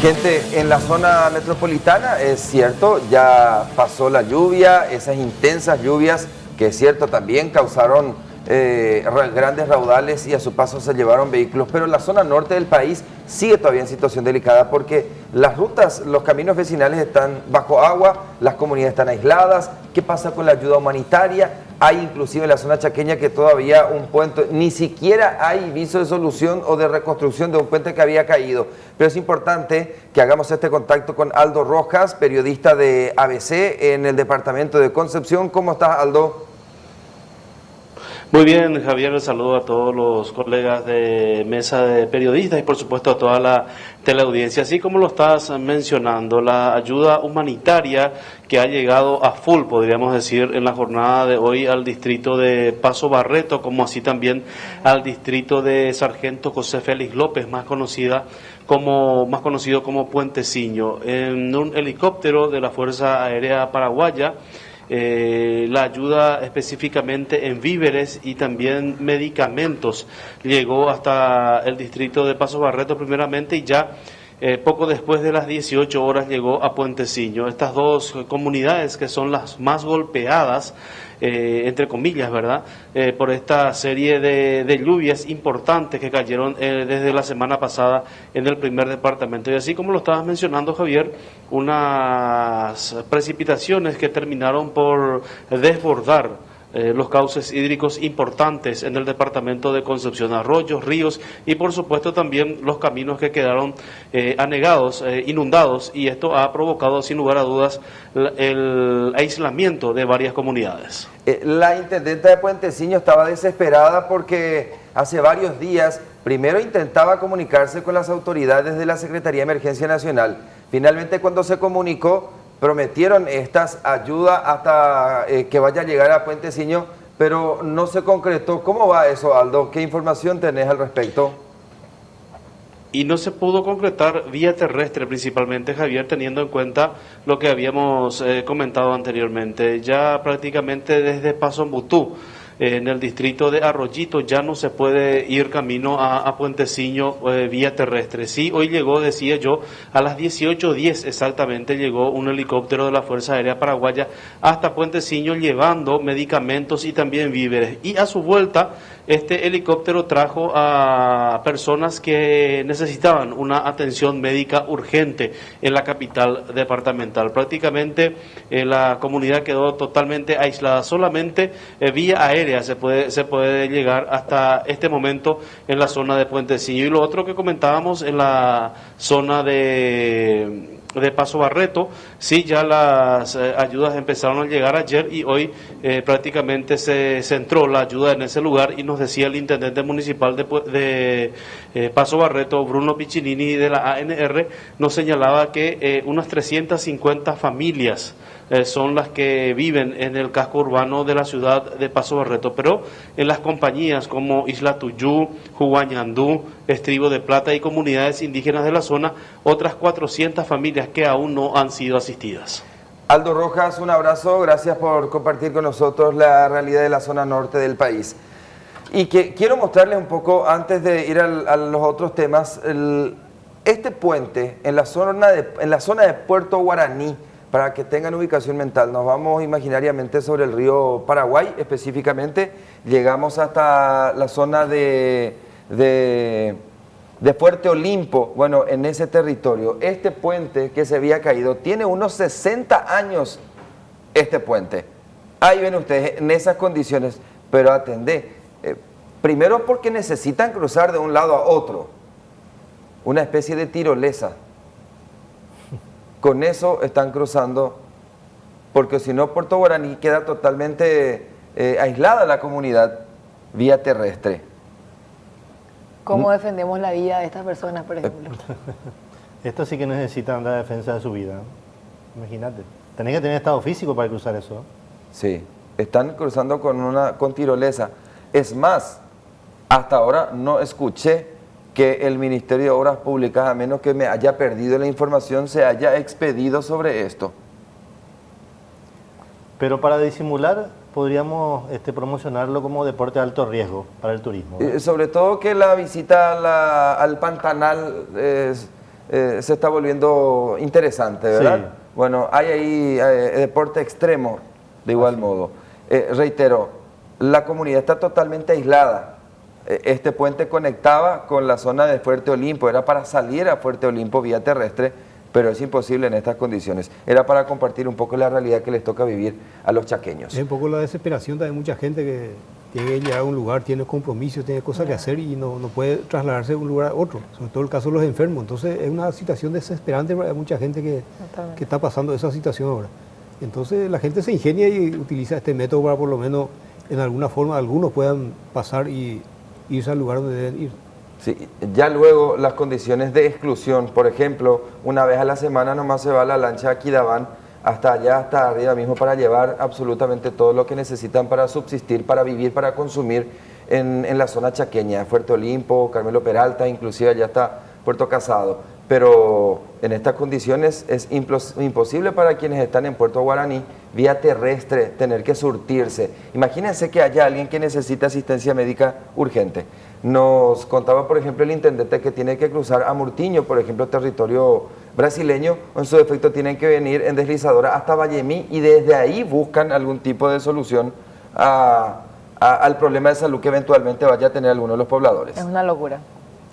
Gente, en la zona metropolitana es cierto, ya pasó la lluvia, esas intensas lluvias que es cierto también causaron grandes raudales y a su paso se llevaron vehículos, pero la zona norte del país sigue todavía en situación delicada porque las rutas, los caminos vecinales están bajo agua, las comunidades están aisladas. ¿Qué pasa con la ayuda humanitaria? Hay inclusive en la zona chaqueña que todavía un puente, ni siquiera hay viso de solución o de reconstrucción de un puente que había caído. Pero es importante que hagamos este contacto con Aldo Rojas, periodista de ABC en el departamento de Concepción. ¿Cómo estás, Aldo? Muy bien, Javier, saludo a todos los colegas de mesa de periodistas y por supuesto a toda la teleaudiencia. Así como lo estás mencionando, la ayuda humanitaria que ha llegado a full, podríamos decir, en la jornada de hoy al distrito de Paso Barreto, como así también al distrito de Sargento José Félix López, más conocido como Puenteciño, en un helicóptero de la Fuerza Aérea Paraguaya. La ayuda específicamente en víveres y también medicamentos llegó hasta el distrito de Paso Barreto primeramente y ya poco después de las 18 horas llegó a Puenteciño. Estas dos comunidades que son las más golpeadas, entre comillas, ¿verdad? Por esta serie de lluvias importantes que cayeron desde la semana pasada en el primer departamento. Y así como lo estabas mencionando, Javier, unas precipitaciones que terminaron por desbordar los cauces hídricos importantes en el departamento de Concepción, arroyos, ríos y por supuesto también los caminos que quedaron anegados, inundados, y esto ha provocado sin lugar a dudas el aislamiento de varias comunidades. La intendenta de Puenteciño estaba desesperada porque hace varios días primero intentaba comunicarse con las autoridades de la Secretaría de Emergencia Nacional. Finalmente, cuando se comunicó, prometieron estas ayudas hasta que vaya a llegar a Puenteciño, pero no se concretó. ¿Cómo va eso, Aldo? ¿Qué información tenés al respecto? Y no se pudo concretar vía terrestre principalmente, Javier, teniendo en cuenta lo que habíamos comentado anteriormente. Ya prácticamente desde Paso Mbutú, en el distrito de Arroyito, ya no se puede ir camino a Puenteciño vía terrestre. Sí, hoy llegó, decía yo, a las 18:10 exactamente llegó un helicóptero de la Fuerza Aérea Paraguaya hasta Puenteciño llevando medicamentos y también víveres. Y a su vuelta, este helicóptero trajo a personas que necesitaban una atención médica urgente en la capital departamental. Prácticamente la comunidad quedó totalmente aislada, solamente vía aérea se puede llegar hasta este momento en la zona de Puenteciño. Y lo otro que comentábamos en la zona de Paso Barreto, sí, ya las ayudas empezaron a llegar ayer y hoy prácticamente se centró la ayuda en ese lugar, y nos decía el intendente municipal de Paso Barreto, Bruno Piccinini, de la ANR, nos señalaba que unas 350 familias son las que viven en el casco urbano de la ciudad de Paso Barreto, pero en las compañías como Isla Tuyú, Huañandú, Estribo de Plata y comunidades indígenas de la zona, otras 400 familias que aún no han sido asistidas. Aldo Rojas, un abrazo, gracias por compartir con nosotros la realidad de la zona norte del país. Y que quiero mostrarles un poco, antes de ir a los otros temas, este puente en la zona de Puerto Guaraní. Para que tengan ubicación mental, nos vamos imaginariamente sobre el río Paraguay, específicamente, llegamos hasta la zona de Fuerte Olimpo, bueno, en ese territorio. Este puente que se había caído tiene unos 60 años, este puente. Ahí ven ustedes, en esas condiciones, pero atendé, primero porque necesitan cruzar de un lado a otro, una especie de tirolesa. Con eso están cruzando, porque si no, Puerto Guaraní queda totalmente aislada la comunidad vía terrestre. ¿Cómo defendemos la vida de estas personas, por ejemplo? Estos sí que necesitan la defensa de su vida. Imagínate. Tenés que tener estado físico para cruzar eso. Sí, están cruzando con tirolesa. Es más, hasta ahora no escuché que el Ministerio de Obras Públicas, a menos que me haya perdido la información, se haya expedido sobre esto. Pero para disimular, podríamos promocionarlo como deporte de alto riesgo para el turismo, ¿no? Sobre todo que la visita al Pantanal se está volviendo interesante, ¿verdad? Sí. Bueno, hay ahí deporte extremo, de igual modo. Reitero, la comunidad está totalmente aislada. Este puente conectaba con la zona de Fuerte Olimpo, era para salir a Fuerte Olimpo vía terrestre, pero es imposible en estas condiciones. Era para compartir un poco la realidad que les toca vivir a los chaqueños. Es un poco la desesperación de mucha gente que tiene que llegar a un lugar, tiene compromisos, tiene cosas que hacer y no puede trasladarse de un lugar a otro, sobre todo el caso de los enfermos. Entonces es una situación desesperante para mucha gente que está pasando esa situación ahora. Entonces la gente se ingenia y utiliza este método para por lo menos en alguna forma algunos puedan pasar y irse al lugar donde deben ir. Sí, ya luego las condiciones de exclusión, por ejemplo, una vez a la semana nomás se va la lancha a Quidabán hasta allá, hasta arriba mismo, para llevar absolutamente todo lo que necesitan para subsistir, para vivir, para consumir en la zona chaqueña, Fuerte Olimpo, Carmelo Peralta, inclusive allá está Puerto Casado. Pero en estas condiciones es imposible para quienes están en Puerto Guaraní, vía terrestre, tener que surtirse. Imagínense que haya alguien que necesita asistencia médica urgente. Nos contaba, por ejemplo, el intendente que tiene que cruzar a Murtiño, por ejemplo, territorio brasileño, o en su defecto tienen que venir en deslizadora hasta Vallemí y desde ahí buscan algún tipo de solución al problema de salud que eventualmente vaya a tener alguno de los pobladores. Es una locura.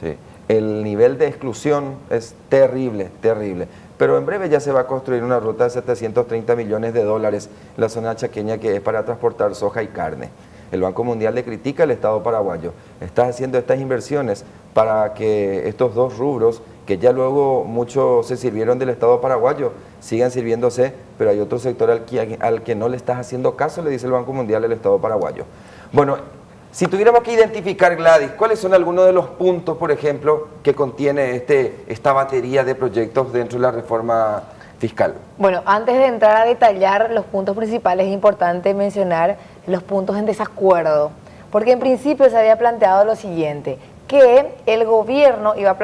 Sí. El nivel de exclusión es terrible, terrible. Pero en breve ya se va a construir una ruta de 730 millones de dólares en la zona chaqueña que es para transportar soja y carne. El Banco Mundial le critica al Estado paraguayo. Está haciendo estas inversiones para que estos dos rubros, que ya luego muchos se sirvieron del Estado paraguayo, sigan sirviéndose, pero hay otro sector al que no le estás haciendo caso, le dice el Banco Mundial al Estado paraguayo. Bueno, si tuviéramos que identificar, Gladys, ¿cuáles son algunos de los puntos, por ejemplo, que contiene esta batería de proyectos dentro de la reforma fiscal? Bueno, antes de entrar a detallar los puntos principales, es importante mencionar los puntos en desacuerdo, porque en principio se había planteado lo siguiente, que el gobierno iba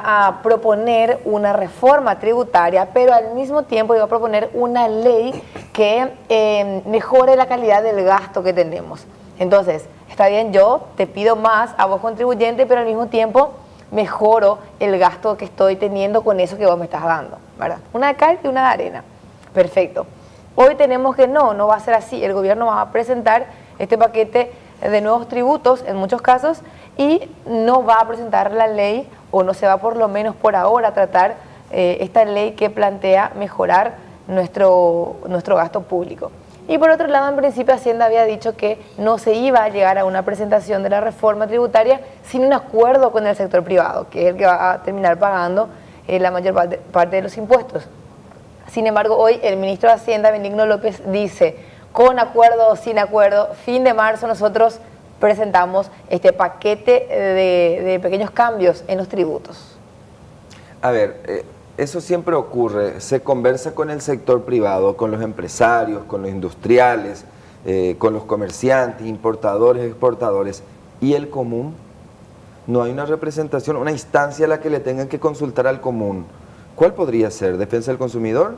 a proponer una reforma tributaria, pero al mismo tiempo iba a proponer una ley que mejore la calidad del gasto que tenemos. Entonces, está bien, yo te pido más a vos contribuyente, pero al mismo tiempo mejoro el gasto que estoy teniendo con eso que vos me estás dando, ¿verdad? Una de cal y una de arena. Perfecto. Hoy tenemos que no va a ser así. El gobierno va a presentar este paquete de nuevos tributos en muchos casos y no va a presentar la ley, o no se va por lo menos por ahora a tratar esta ley que plantea mejorar nuestro gasto público. Y por otro lado, en principio Hacienda había dicho que no se iba a llegar a una presentación de la reforma tributaria sin un acuerdo con el sector privado, que es el que va a terminar pagando la mayor parte de los impuestos. Sin embargo, hoy el ministro de Hacienda, Benigno López, dice, con acuerdo o sin acuerdo, fin de marzo nosotros presentamos este paquete de pequeños cambios en los tributos. A ver, eso siempre ocurre, se conversa con el sector privado, con los empresarios, con los industriales, con los comerciantes, importadores, exportadores, y el común. No hay una representación, una instancia a la que le tengan que consultar al común. ¿Cuál podría ser? ¿Defensa del consumidor?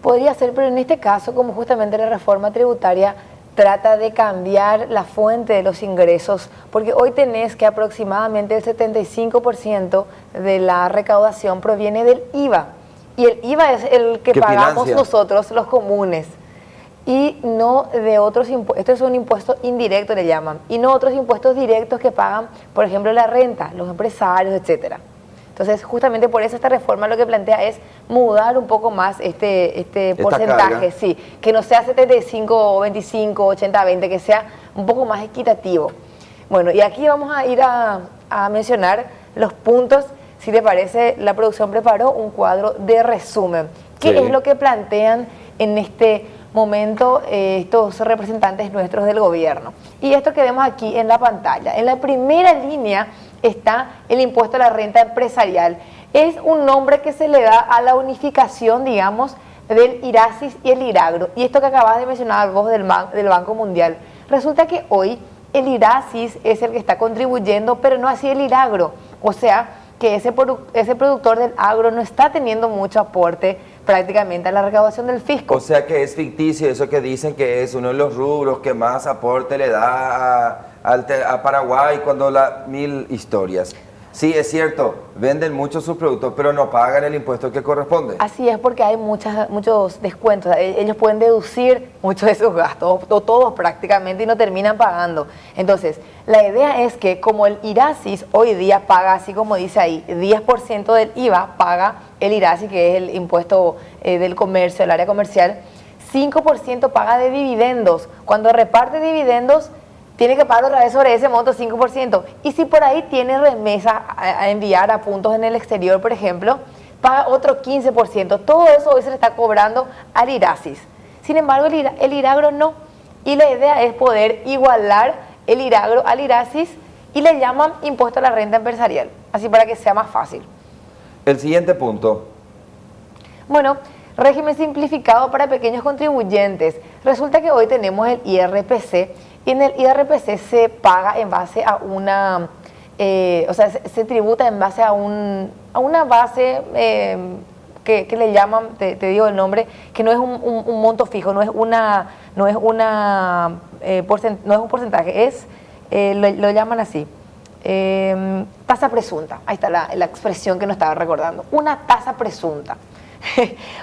Podría ser, pero en este caso, como justamente la reforma tributaria trata de cambiar la fuente de los ingresos, porque hoy tenés que aproximadamente el 75% de la recaudación proviene del IVA, y el IVA es el que pagamos nosotros, los comunes, y no de otros impuestos. Esto es un impuesto indirecto, le llaman, y no otros impuestos directos que pagan, por ejemplo, la renta, los empresarios, etcétera. Entonces, justamente por eso esta reforma lo que plantea es mudar un poco más este porcentaje, sí, que no sea 75, 25, 80, 20, que sea un poco más equitativo. Bueno, y aquí vamos a ir a mencionar los puntos. Si te parece, la producción preparó un cuadro de resumen. ¿Qué es lo que plantean en este momento estos representantes nuestros del gobierno? Y esto que vemos aquí en la pantalla. En la primera línea está el impuesto a la renta empresarial. Es un nombre que se le da a la unificación, digamos, del IRASIS y el IRAGRO. Y esto que acabas de mencionar vos del Banco Mundial. Resulta que hoy el IRASIS es el que está contribuyendo, pero no así el IRAGRO. O sea, que ese productor del agro no está teniendo mucho aporte prácticamente a la recaudación del fisco. O sea que es ficticio eso que dicen que es uno de los rubros que más aporte le da a Paraguay cuando mil historias. Sí, es cierto, venden mucho sus productos, pero no pagan el impuesto que corresponde. Así es, porque hay muchos descuentos. Ellos pueden deducir muchos de esos gastos, o todos prácticamente, y no terminan pagando. Entonces, la idea es que como el IRASIS hoy día paga, así como dice ahí, 10% del IVA paga el IRASIS, que es el impuesto del comercio, el área comercial, 5% paga de dividendos. Cuando reparte dividendos, tiene que pagar otra vez sobre ese monto 5%. Y si por ahí tiene remesa a enviar a puntos en el exterior, por ejemplo, paga otro 15%. Todo eso hoy se le está cobrando al IRASIS. Sin embargo, el IRAGRO no. Y la idea es poder igualar el IRAGRO al IRASIS y le llaman impuesto a la renta empresarial. Así para que sea más fácil. El siguiente punto. Bueno, régimen simplificado para pequeños contribuyentes. Resulta que hoy tenemos el IRPC. Y en el IRPC se paga en base a una, se tributa en base a una base que le llaman, te digo el nombre, que no es un monto fijo, no es un porcentaje, lo llaman así, tasa presunta. Ahí está la expresión que no estaba recordando, una tasa presunta.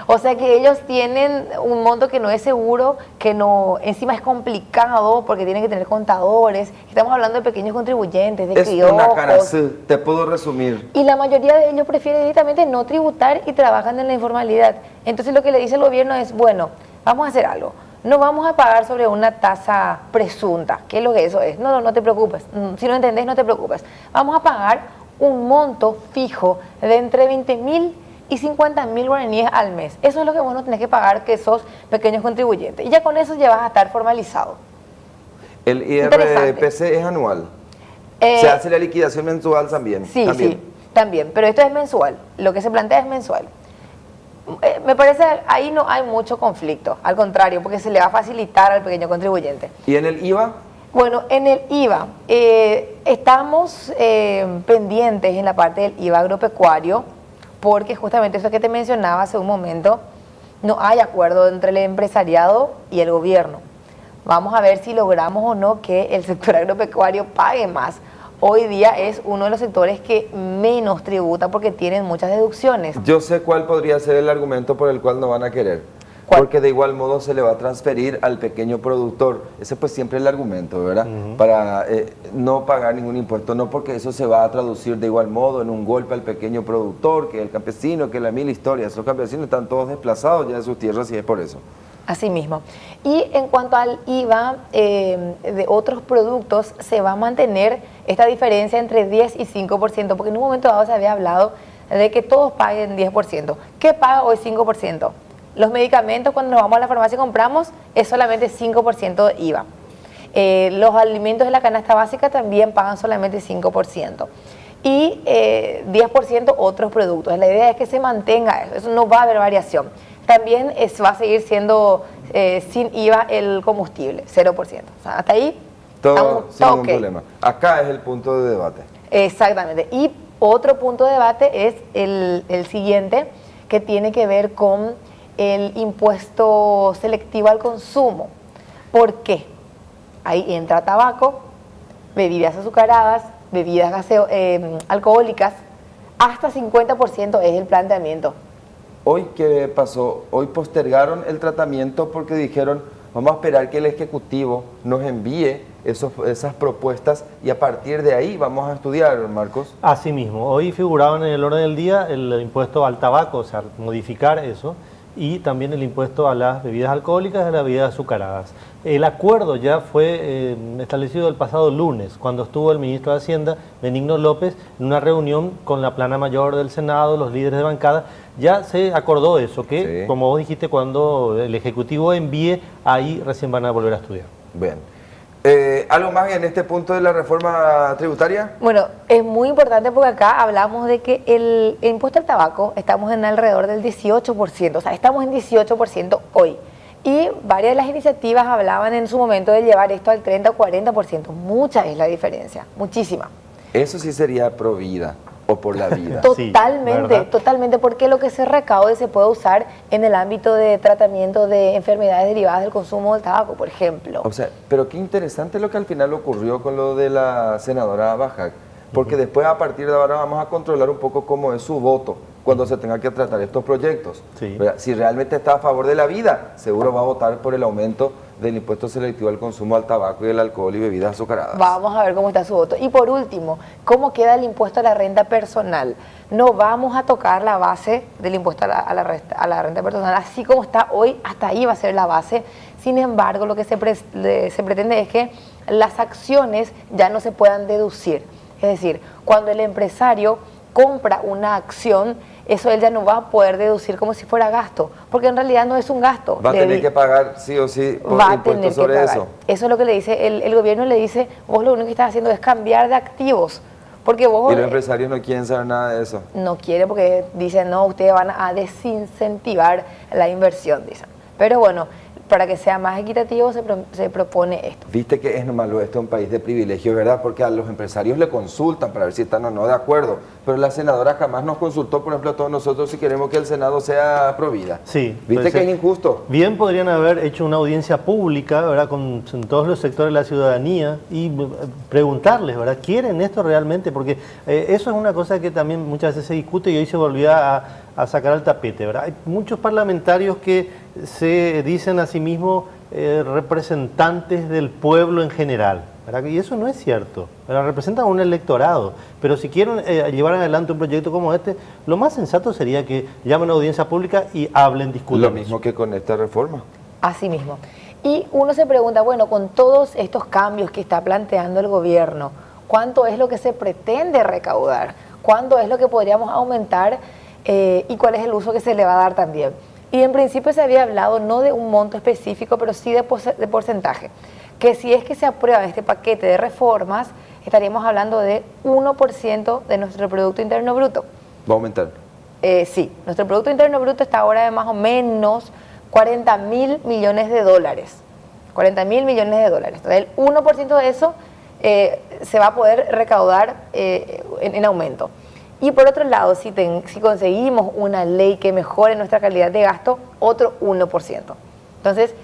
O sea que ellos tienen un monto que no es seguro, que no, encima es complicado porque tienen que tener contadores. Estamos hablando de pequeños contribuyentes, de Es criojos. una cárcel, te puedo resumir. Y la mayoría de ellos prefieren directamente no tributar y trabajan en la informalidad. Entonces lo que le dice el gobierno es, bueno, vamos a hacer algo. No vamos a pagar sobre una tasa presunta. ¿Qué es lo que eso es? No te preocupes. Si no entendés, no te preocupes. Vamos a pagar un monto fijo de entre 20.000 y 50.000 guaraníes al mes. Eso es lo que vos no tenés que pagar, que sos pequeños contribuyentes. Y ya con eso ya vas a estar formalizado. El IRPC es anual. Se hace la liquidación mensual también. Sí, también. Pero esto es mensual. Lo que se plantea es mensual. Me parece ahí no hay mucho conflicto. Al contrario, porque se le va a facilitar al pequeño contribuyente. ¿Y en el IVA? Bueno, en el IVA, estamos pendientes en la parte del IVA agropecuario, porque justamente eso que te mencionaba hace un momento, no hay acuerdo entre el empresariado y el gobierno. Vamos a ver si logramos o no que el sector agropecuario pague más. Hoy día es uno de los sectores que menos tributa porque tienen muchas deducciones. Yo sé cuál podría ser el argumento por el cual no van a querer. ¿Cuál? Porque de igual modo se le va a transferir al pequeño productor. Ese pues siempre es el argumento, ¿verdad? Para no pagar ningún impuesto. No porque eso se va a traducir de igual modo en un golpe al pequeño productor, que el campesino, que la mil historias. Los campesinos están todos desplazados ya de sus tierras y es por eso. Así mismo. Y en cuanto al IVA de otros productos, se va a mantener esta diferencia entre 10 y 5%, porque en un momento dado se había hablado de que todos paguen 10%. ¿Qué paga hoy 5%? Los medicamentos, cuando nos vamos a la farmacia y compramos, es solamente 5% de IVA. Los alimentos de la canasta básica también pagan solamente 5%. Y 10% otros productos. La idea es que se mantenga eso no va a haber variación. También va a seguir siendo sin IVA el combustible, 0%. O sea, hasta ahí todo sin ningún okay. problema. Acá es el punto de debate. Exactamente. Y otro punto de debate es el siguiente, que tiene que ver con el impuesto selectivo al consumo. ¿Por qué? Ahí entra tabaco, bebidas azucaradas, bebidas alcohólicas, hasta 50% es el planteamiento. Hoy, ¿qué pasó? Hoy postergaron el tratamiento porque dijeron, vamos a esperar que el Ejecutivo nos envíe esas propuestas y a partir de ahí vamos a estudiar, Marcos. Así mismo, hoy figuraban en el orden del día el impuesto al tabaco, o sea, modificar eso, y también el impuesto a las bebidas alcohólicas y a las bebidas azucaradas. El acuerdo ya fue establecido el pasado lunes, cuando estuvo el ministro de Hacienda, Benigno López, en una reunión con la plana mayor del Senado, los líderes de bancada. Ya se acordó eso, que como vos dijiste, cuando el Ejecutivo envíe, ahí recién van a volver a estudiar. Bien. ¿Algo más en este punto de la reforma tributaria? Bueno, es muy importante porque acá hablamos de que el impuesto al tabaco estamos en alrededor del 18%, o sea, estamos en 18% hoy. Y varias de las iniciativas hablaban en su momento de llevar esto al 30 o 40%. Mucha es la diferencia, muchísima. Eso sí sería pro vida o por la vida. Totalmente, totalmente, porque lo que se recaude se puede usar en el ámbito de tratamiento de enfermedades derivadas del consumo del tabaco, por ejemplo. O sea, pero qué interesante lo que al final ocurrió con lo de la senadora Baja. porque después a partir de ahora vamos a controlar un poco cómo es su voto cuando se tenga que tratar estos proyectos. Sí. Si realmente está a favor de la vida, seguro va a votar por el aumento del impuesto selectivo al consumo al tabaco y el alcohol y bebidas azucaradas. Vamos a ver cómo está su voto. Y por último, ¿cómo queda el impuesto a la renta personal? No vamos a tocar la base del impuesto a la renta personal, así como está hoy, hasta ahí va a ser la base. Sin embargo, lo que se pretende es que las acciones ya no se puedan deducir. Es decir, cuando el empresario compra una acción, eso él ya no va a poder deducir como si fuera gasto, porque en realidad no es un gasto. Va a tener que pagar sí o sí impuestos sobre eso. Eso es lo que le dice, el gobierno le dice, vos lo único que estás haciendo es cambiar de activos. Porque vos, y los empresarios no quieren saber nada de eso. No quieren porque dicen, no, ustedes van a desincentivar la inversión, dicen. Pero bueno, para que sea más equitativo se propone esto. Viste que es malo, esto es un país de privilegio, ¿verdad? Porque a los empresarios le consultan para ver si están o no de acuerdo, pero la senadora jamás nos consultó, por ejemplo, a todos nosotros si queremos que el Senado sea pro vida. Sí. ¿Viste que es injusto? Bien podrían haber hecho una audiencia pública, ¿verdad?, con todos los sectores de la ciudadanía y preguntarles, ¿verdad?, ¿quieren esto realmente? Porque eso es una cosa que también muchas veces se discute y hoy se volvió a sacar al tapete, ¿verdad? Hay muchos parlamentarios que se dicen a sí mismos representantes del pueblo en general, ¿verdad? Y eso no es cierto, ¿verdad? Representan a un electorado, pero si quieren llevar adelante un proyecto como este, lo más sensato sería que llamen a audiencia pública y hablen, discutan. Lo mismo que con esta reforma. Así mismo. Y uno se pregunta, bueno, con todos estos cambios que está planteando el gobierno, ¿cuánto es lo que se pretende recaudar? ¿Cuánto es lo que podríamos aumentar? Y cuál es el uso que se le va a dar también. Y en principio se había hablado no de un monto específico, pero sí de porcentaje. Que si es que se aprueba este paquete de reformas, estaríamos hablando de 1% de nuestro Producto Interno Bruto. ¿Va a aumentar? Sí, nuestro Producto Interno Bruto está ahora de más o menos 40.000 millones de dólares. 40.000 millones de dólares. Entonces el 1% de eso se va a poder recaudar en aumento. Y por otro lado, si conseguimos una ley que mejore nuestra calidad de gasto, otro 1%. Entonces,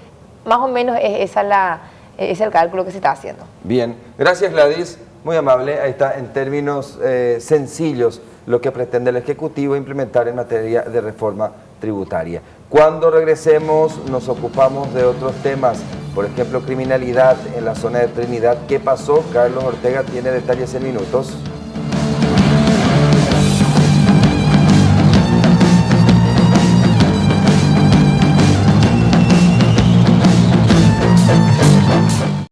más o menos es el cálculo que se está haciendo. Bien, gracias Gladys, muy amable. Ahí está en términos sencillos lo que pretende el Ejecutivo implementar en materia de reforma tributaria. Cuando regresemos nos ocupamos de otros temas, por ejemplo criminalidad en la zona de Trinidad. ¿Qué pasó? Carlos Ortega tiene detalles en minutos.